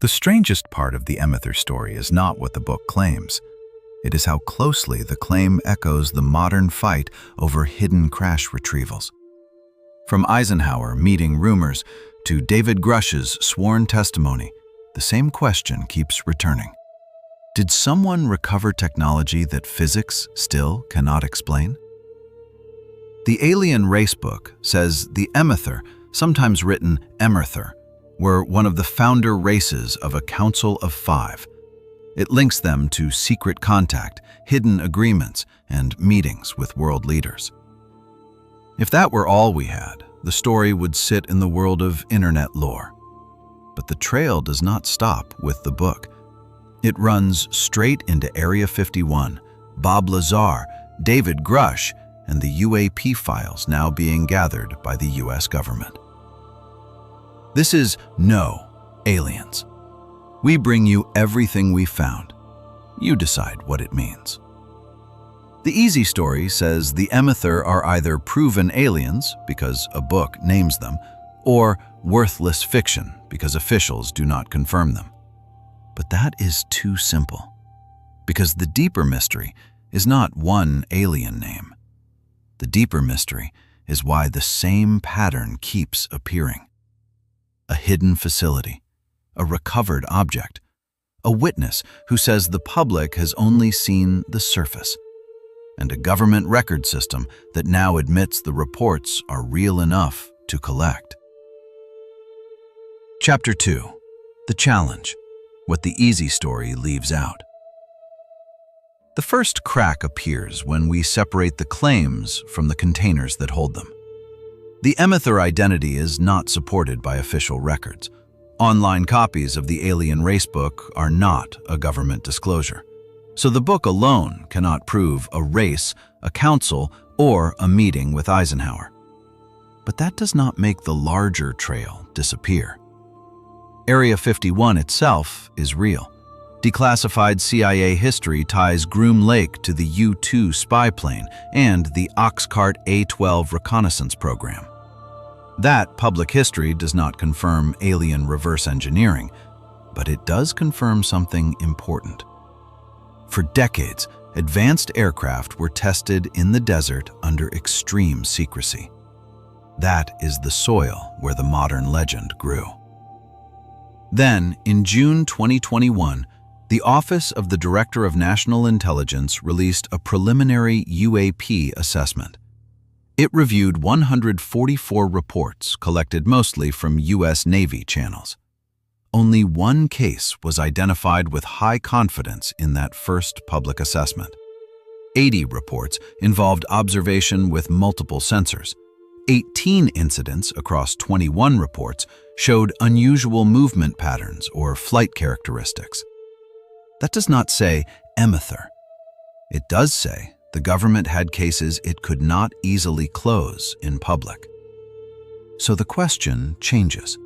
The strangest part of the Emether story is not what the book claims. It is how closely the claim echoes the modern fight over hidden crash retrievals. From Eisenhower meeting rumors to David Grusch's sworn testimony, the same question keeps returning. Did someone recover technology that physics still cannot explain? The Alien Race book says the Emether, sometimes written Emerther, were one of the founder races of a Council of Five. It links them to secret contact, hidden agreements, and meetings with world leaders. If that were all we had, the story would sit in the world of internet lore. But the trail does not stop with the book. It runs straight into Area 51, Bob Lazar, David Grusch, and the UAP files now being gathered by the US government. This is No Aliens. We bring you everything we found. You decide what it means. The easy story says the Emether are either proven aliens, because a book names them, or worthless fiction, because officials do not confirm them. But that is too simple, because the deeper mystery is not one alien name. The deeper mystery is why the same pattern keeps appearing. A hidden facility, a recovered object, a witness who says the public has only seen the surface, and a government record system that now admits the reports are real enough to collect. Chapter 2. The Challenge. What the easy story leaves out. The first crack appears when we separate the claims from the containers that hold them. The Emether identity is not supported by official records. Online copies of the Alien Race book are not a government disclosure. So the book alone cannot prove a race, a council, or a meeting with Eisenhower. But that does not make the larger trail disappear. Area 51 itself is real. Declassified CIA history ties Groom Lake to the U-2 spy plane and the Oxcart A-12 reconnaissance program. That public history does not confirm alien reverse engineering, but it does confirm something important. For decades, advanced aircraft were tested in the desert under extreme secrecy. That is the soil where the modern legend grew. Then, in June 2021, the Office of the Director of National Intelligence released a preliminary UAP assessment. It reviewed 144 reports collected mostly from U.S. Navy channels. Only one case was identified with high confidence in that first public assessment. 80 reports involved observation with multiple sensors. 18 incidents across 21 reports showed unusual movement patterns or flight characteristics. That does not say Emether. It does say the government had cases it could not easily close in public. So the question changes.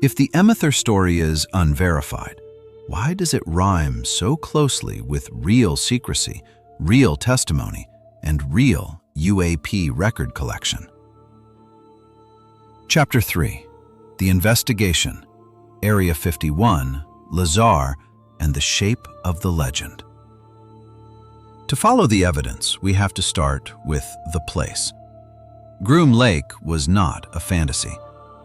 If the Emether story is unverified, why does it rhyme so closely with real secrecy, real testimony, and real UAP record collection? Chapter 3. The Investigation, Area 51, Lazar, and the Shape of the Legend. To follow the evidence, we have to start with the place. Groom Lake was not a fantasy.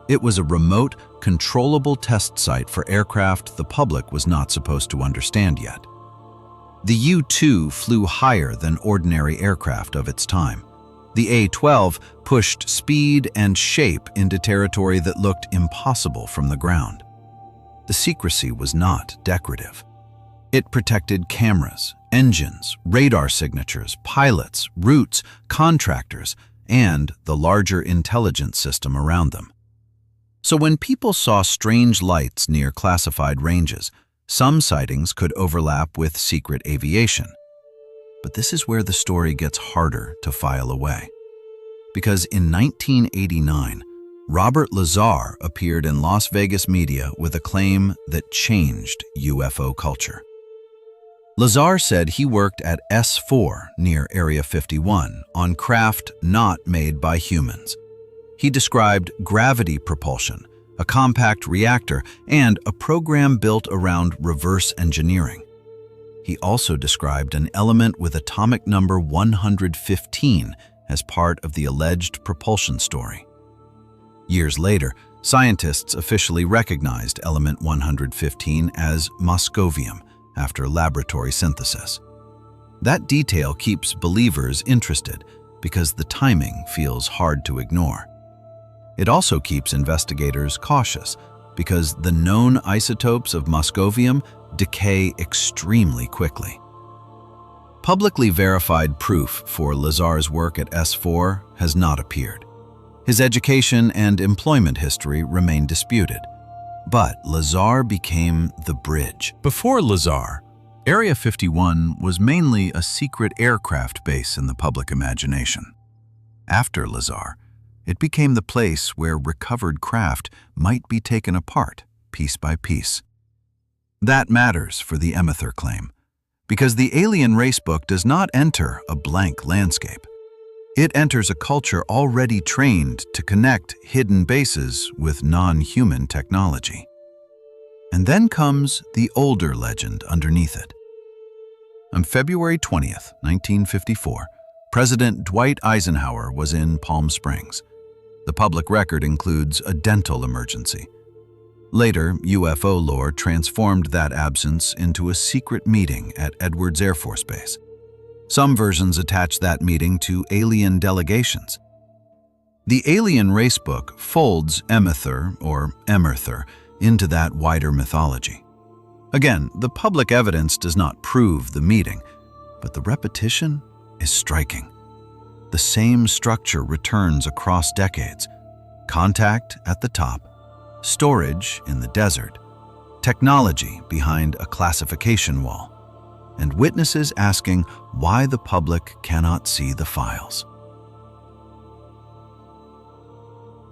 It was a remote, controllable test site for aircraft the public was not supposed to understand yet. The U-2 flew higher than ordinary aircraft of its time. The A-12 pushed speed and shape into territory that looked impossible from the ground. The secrecy was not decorative. It protected cameras, engines, radar signatures, pilots, routes, contractors, and the larger intelligence system around them. So when people saw strange lights near classified ranges, some sightings could overlap with secret aviation. But this is where the story gets harder to file away. Because in 1989, Robert Lazar appeared in Las Vegas media with a claim that changed UFO culture. Lazar said he worked at S4 near Area 51 on craft not made by humans. He described gravity propulsion, a compact reactor, and a program built around reverse engineering. He also described an element with atomic number 115 as part of the alleged propulsion story. Years later, scientists officially recognized element 115 as moscovium after laboratory synthesis. That detail keeps believers interested because the timing feels hard to ignore. It also keeps investigators cautious because the known isotopes of moscovium decay extremely quickly. Publicly verified proof for Lazar's work at S4 has not appeared. His education and employment history remain disputed, but Lazar became the bridge. Before Lazar, Area 51 was mainly a secret aircraft base in the public imagination. After Lazar, it became the place where recovered craft might be taken apart, piece by piece. That matters for the Emether claim, because the alien racebook does not enter a blank landscape. It enters a culture already trained to connect hidden bases with non-human technology. And then comes the older legend underneath it. On February 20th, 1954, President Dwight Eisenhower was in Palm Springs. The public record includes a dental emergency. Later, UFO lore transformed that absence into a secret meeting at Edwards Air Force Base. Some versions attach that meeting to alien delegations. The alien racebook folds Emether, or Emerther, into that wider mythology. Again, the public evidence does not prove the meeting, but the repetition is striking. The same structure returns across decades: contact at the top, storage in the desert, technology behind a classification wall, and witnesses asking why the public cannot see the files.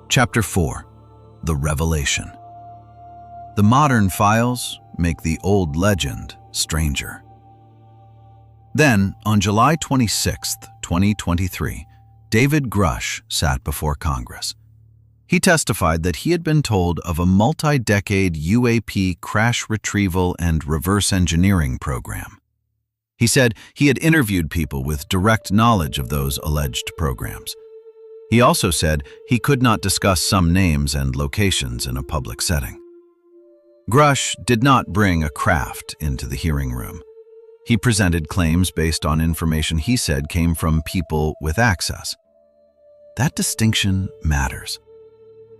Chapter 4. The Revelation. The modern files make the old legend stranger. Then, on July 26, 2023, David Grusch sat before Congress. He testified that he had been told of a multi-decade UAP crash retrieval and reverse engineering program. He said he had interviewed people with direct knowledge of those alleged programs. He also said he could not discuss some names and locations in a public setting. Grusch did not bring a craft into the hearing room. He presented claims based on information he said came from people with access. That distinction matters.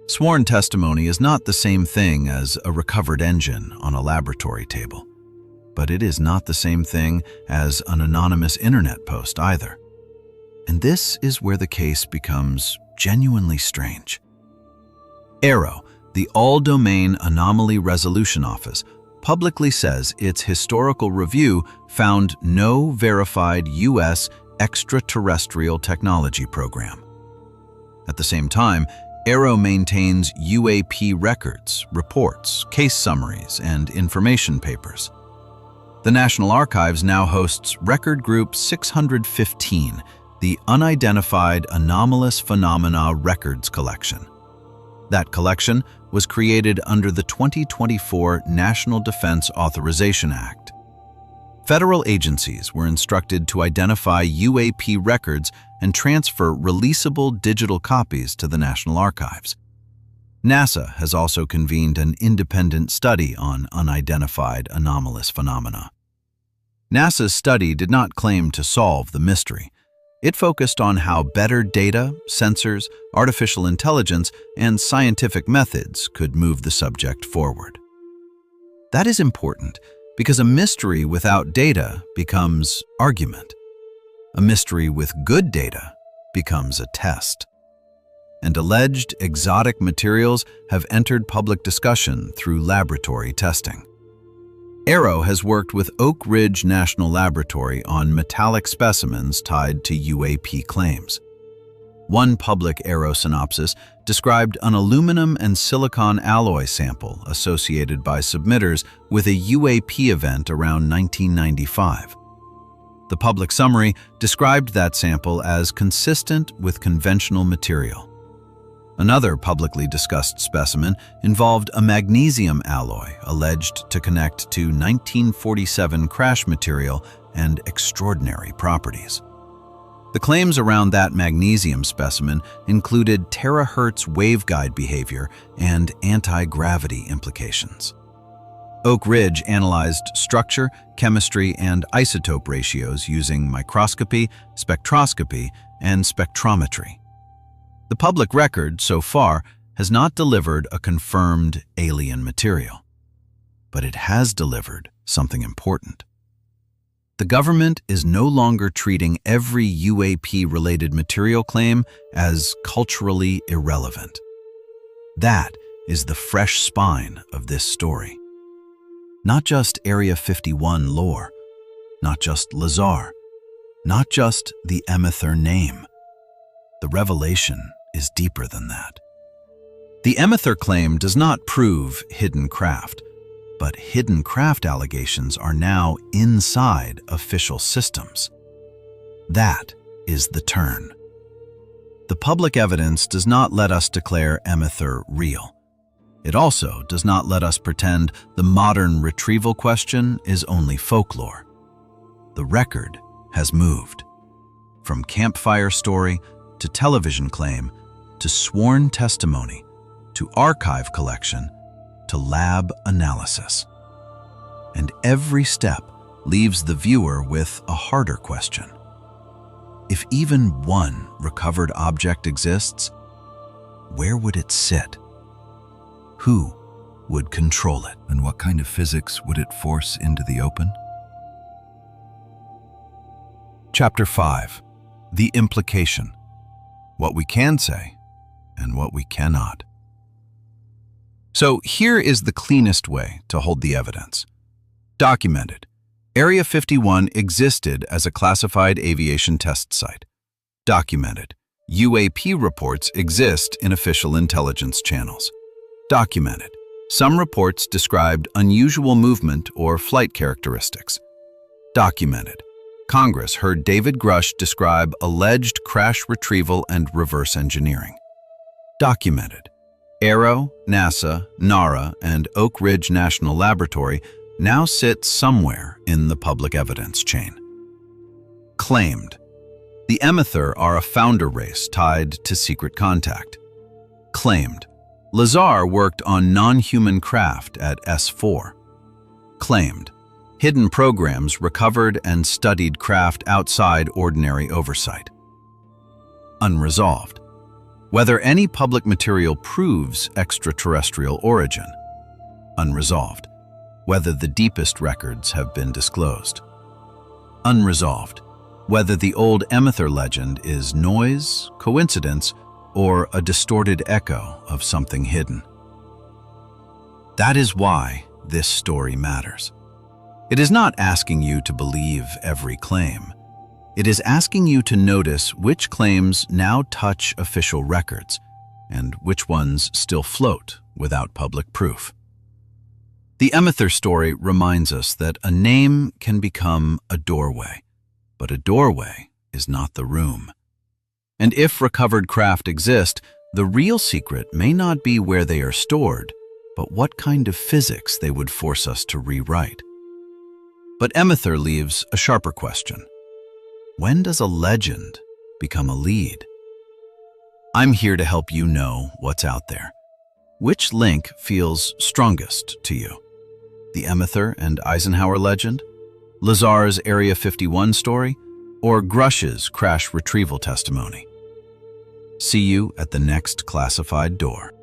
Sworn testimony is not the same thing as a recovered engine on a laboratory table, but it is not the same thing as an anonymous internet post either. And this is where the case becomes genuinely strange. AARO, the All-Domain Anomaly Resolution Office, publicly says its historical review found no verified U.S. extraterrestrial technology program. At the same time, AARO maintains UAP records, reports, case summaries, and information papers. The National Archives now hosts Record Group 615, the Unidentified Anomalous Phenomena Records Collection. That collection was created under the 2024 National Defense Authorization Act. Federal agencies were instructed to identify UAP records and transfer releasable digital copies to the National Archives. NASA has also convened an independent study on unidentified anomalous phenomena. NASA's study did not claim to solve the mystery. It focused on how better data, sensors, artificial intelligence, and scientific methods could move the subject forward. That is important because a mystery without data becomes argument. A mystery with good data becomes a test. And alleged exotic materials have entered public discussion through laboratory testing. AARO has worked with Oak Ridge National Laboratory on metallic specimens tied to UAP claims. One public AARO synopsis described an aluminum and silicon alloy sample associated by submitters with a UAP event around 1995. The public summary described that sample as consistent with conventional material. Another publicly discussed specimen involved a magnesium alloy alleged to connect to 1947 crash material and extraordinary properties. The claims around that magnesium specimen included terahertz waveguide behavior and anti-gravity implications. Oak Ridge analyzed structure, chemistry, and isotope ratios using microscopy, spectroscopy, and spectrometry. The public record, so far, has not delivered a confirmed alien material, but it has delivered something important. The government is no longer treating every UAP-related material claim as culturally irrelevant. That is the fresh spine of this story. Not just Area 51 lore, not just Lazar, not just the Emether name. The revelation is deeper than that. The Emether claim does not prove hidden craft, but hidden craft allegations are now inside official systems. That is the turn. The public evidence does not let us declare Emether real. It also does not let us pretend the modern retrieval question is only folklore. The record has moved. From campfire story to television claim to sworn testimony to archive collection to lab analysis. And every step leaves the viewer with a harder question. If even one recovered object exists, where would it sit? Who would control it? And what kind of physics would it force into the open? Chapter 5. The Implication. What we can say and what we cannot. So here is the cleanest way to hold the evidence. Documented. Area 51 existed as a classified aviation test site. Documented. UAP reports exist in official intelligence channels. Documented. Some reports described unusual movement or flight characteristics. Documented. Congress heard David Grusch describe alleged crash retrieval and reverse engineering. Documented. AARO, NASA, NARA, and Oak Ridge National Laboratory now sit somewhere in the public evidence chain. Claimed. The Emether are a founder race tied to secret contact. Claimed. Lazar worked on non-human craft at S4. Claimed. Hidden programs recovered and studied craft outside ordinary oversight. Unresolved. Whether any public material proves extraterrestrial origin. Unresolved. Whether the deepest records have been disclosed. Unresolved. Whether the old Emether legend is noise, coincidence, or a distorted echo of something hidden. That is why this story matters. It is not asking you to believe every claim. It is asking you to notice which claims now touch official records and which ones still float without public proof. The Emether story reminds us that a name can become a doorway, but a doorway is not the room. And if recovered craft exist, the real secret may not be where they are stored, but what kind of physics they would force us to rewrite. But Emether leaves a sharper question. When does a legend become a lead? I'm here to help you know what's out there. Which link feels strongest to you? The Emether and Eisenhower legend? Lazar's Area 51 story? Or Grusch's crash retrieval testimony? See you at the next classified door.